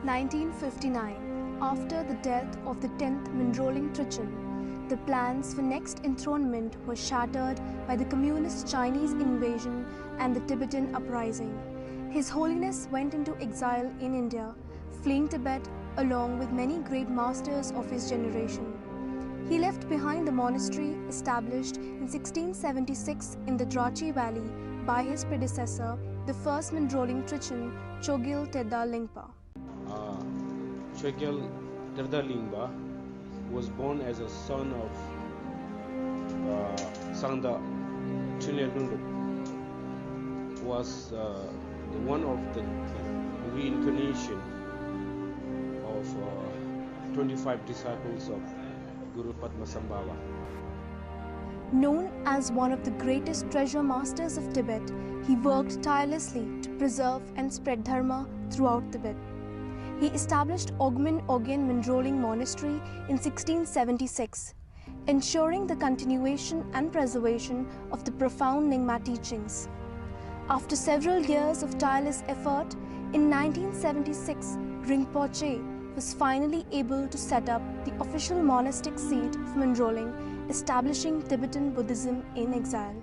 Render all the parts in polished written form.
1959, after the death of the 10th mindrolling Trichin, the plans for next enthronement were shattered by the communist Chinese invasion and the Tibetan uprising. His Holiness went into exile in India, fleeing Tibet along with many great masters of his generation. He left behind the monastery established in 1676 in the Drachi Valley by his predecessor, the first mindrolling Trichin, Chogyal Tedda Lingpa. Chogyal Tedda Lingpa was born as a son of Sangda Chinelundup, was one of the reincarnation of 25 disciples of Guru Padmasambhava. Known as one of the greatest treasure masters of Tibet, he worked tirelessly to preserve and spread dharma throughout Tibet. He established Ogmen Ogyen Mindrolling Monastery in 1676, ensuring the continuation and preservation of the profound Nyingma teachings. After several years of tireless effort, in 1976, Rinpoche was finally able to set up the official monastic seat of Mindrolling, establishing Tibetan Buddhism in exile.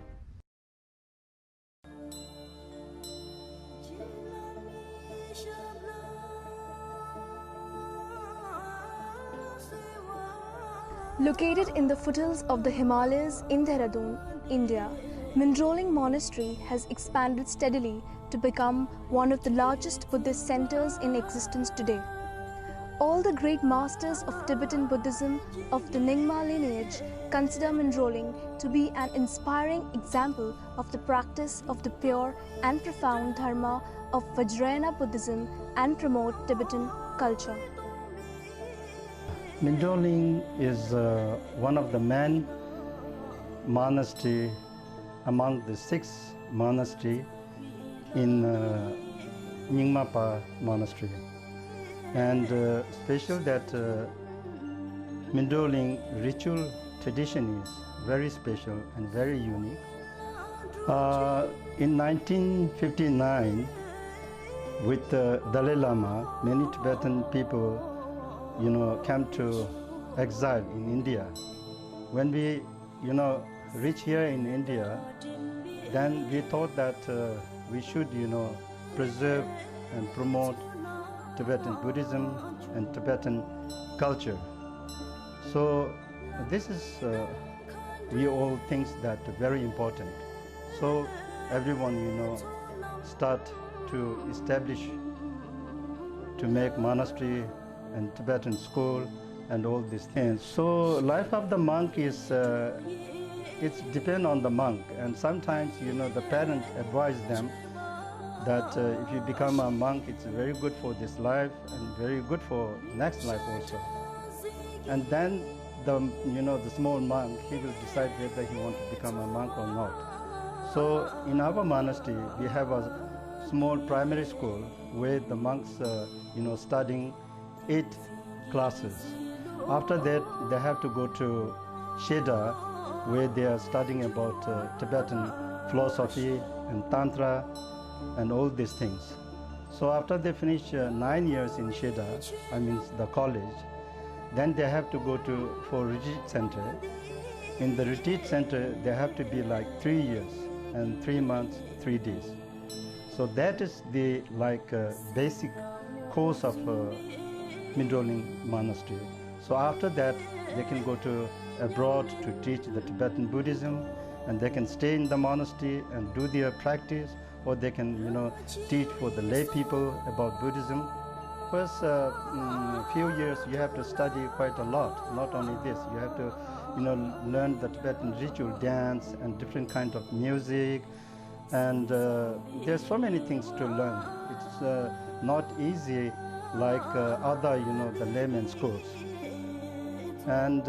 Located in the foothills of the Himalayas in Dehradun, India, Mindrolling Monastery has expanded steadily to become one of the largest Buddhist centers in existence today. All the great masters of Tibetan Buddhism of the Nyingma lineage consider Mindrolling to be an inspiring example of the practice of the pure and profound dharma of Vajrayana Buddhism and promote Tibetan culture. Mindrolling is one of the main monastery among the 6 monasteries in Nyingma monastery. And special that Mindrolling ritual tradition is very special and very unique. In 1959, with Dalai Lama, many Tibetan people, came to exile in India. When we, reach here in India, then we thought that we should, preserve and promote Tibetan Buddhism and Tibetan culture. So this is, we all think that very important. So everyone, start to establish, to make monastery and Tibetan school and all these things. So life of the monk is, it's depend on the monk, and sometimes, the parents advise them that if you become a monk, it's very good for this life and very good for next life also. And then the small monk, he will decide whether he wants to become a monk or not. So in our monastery, we have a small primary school where the monks, studying 8 classes. After that, they have to go to Sheda, where they are studying about Tibetan philosophy and Tantra and all these things. So after they finish 9 years in Sheda, the college, then they have to go for retreat center. In the retreat center, they have to be like 3 years and 3 months, 3 days. So that is the basic course of Mindrolling Monastery. So after that, they can go to abroad to teach the Tibetan Buddhism, and they can stay in the monastery and do their practice, or they can, teach for the lay people about Buddhism. First few years, you have to study quite a lot. Not only this, you have to, learn the Tibetan ritual dance and different kinds of music, and there's so many things to learn. It's not easy like other, the layman schools. And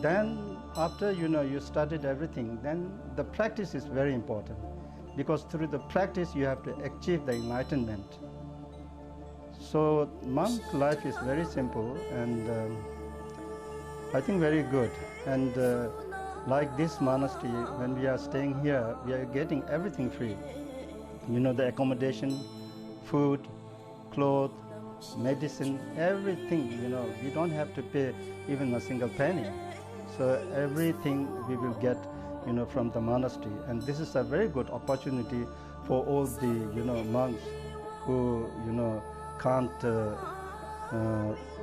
then after, you studied everything, then the practice is very important, because through the practice you have to achieve the enlightenment. So monk life is very simple and I think very good. And like this monastery, when we are staying here, we are getting everything free. The accommodation, food, clothes, medicine, everything, we don't have to pay even a single penny. So everything we will get, from the monastery. And this is a very good opportunity for all the, monks who, can't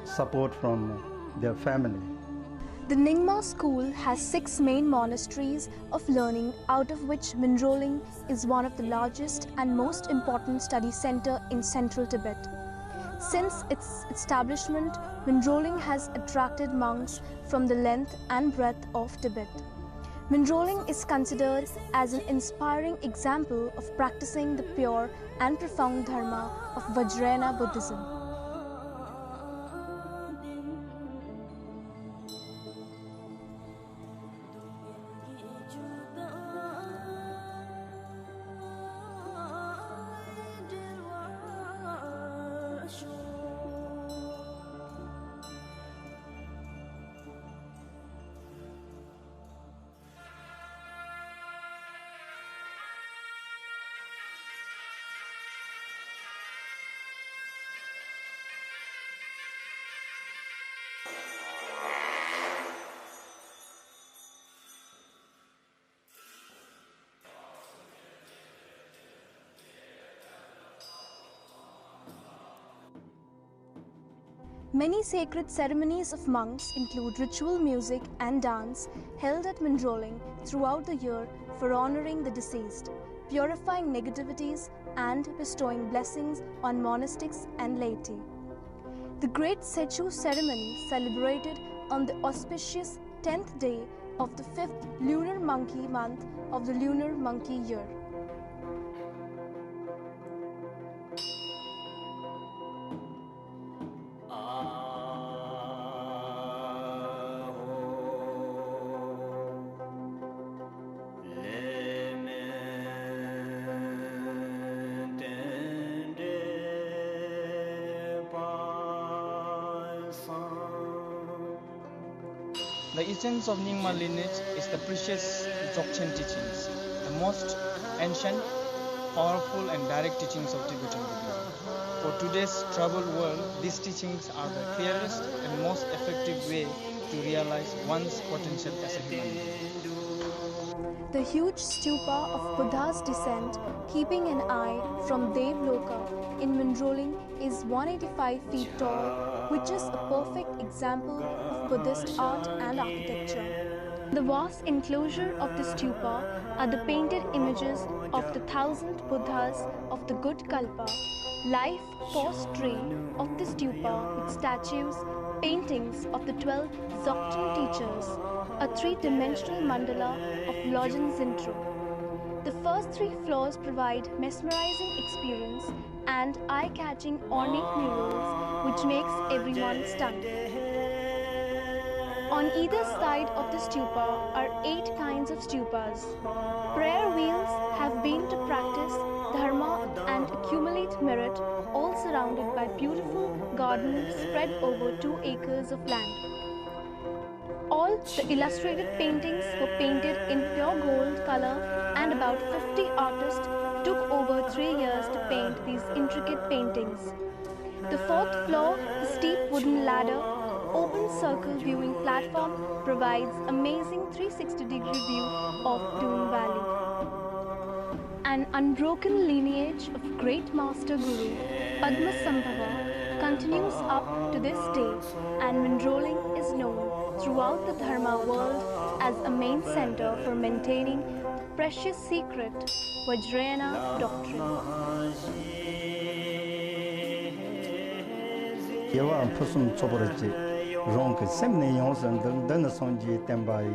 support from their family. The Nyingma school has 6 main monasteries of learning, out of which mindrolling is one of the largest and most important study center in central Tibet. Since its establishment, mindrolling has attracted monks from the length and breadth of Tibet. Mindrolling is considered as an inspiring example of practicing the pure and profound dharma of Vajrayana Buddhism. Many sacred ceremonies of monks include ritual music and dance held at mindrolling throughout the year for honoring the deceased, purifying negativities, and bestowing blessings on monastics and laity. The Great Sechu ceremony, celebrated on the auspicious 10th day of the 5th lunar monkey month of the lunar monkey year. The essence of Nyingma lineage is the precious Dzogchen teachings, the most ancient, powerful and direct teachings of Tibetan Buddhism. For today's troubled world, these teachings are the clearest and most effective way to realize one's potential as a human being. The huge stupa of Buddha's descent, keeping an eye from Devloka in mindrolling, is 185 feet tall, which is a perfect example of Buddhist art and architecture. The vast enclosure of the stupa are the painted images of the 1,000 Buddhas of the good Kalpa. Life force tree of the stupa with statues, paintings of the 12 Dzogchen teachers, a 3-dimensional mandala of Lojin Zintro. The first 3 floors provide mesmerizing experience and eye-catching ornate murals which makes everyone stunned. On either side of the stupa are 8 kinds of stupas. Prayer wheels have been to practice dharma and accumulate merit, all surrounded by beautiful gardens spread over 2 acres of land. All the illustrated paintings were painted in pure gold color, and about 50 artists took over 3 years to paint these intricate paintings. The 4th floor, the steep wooden ladder, open circle viewing platform provides amazing 360-degree view of Dune Valley. An unbroken lineage of great master guru Padmasambhava continues up to this day, and mindrolling is known throughout the Dharma world as a main center for maintaining the precious secret Vajrayana doctrine. Yewa pusum choborji rong ke semne yonsan den sonji tembai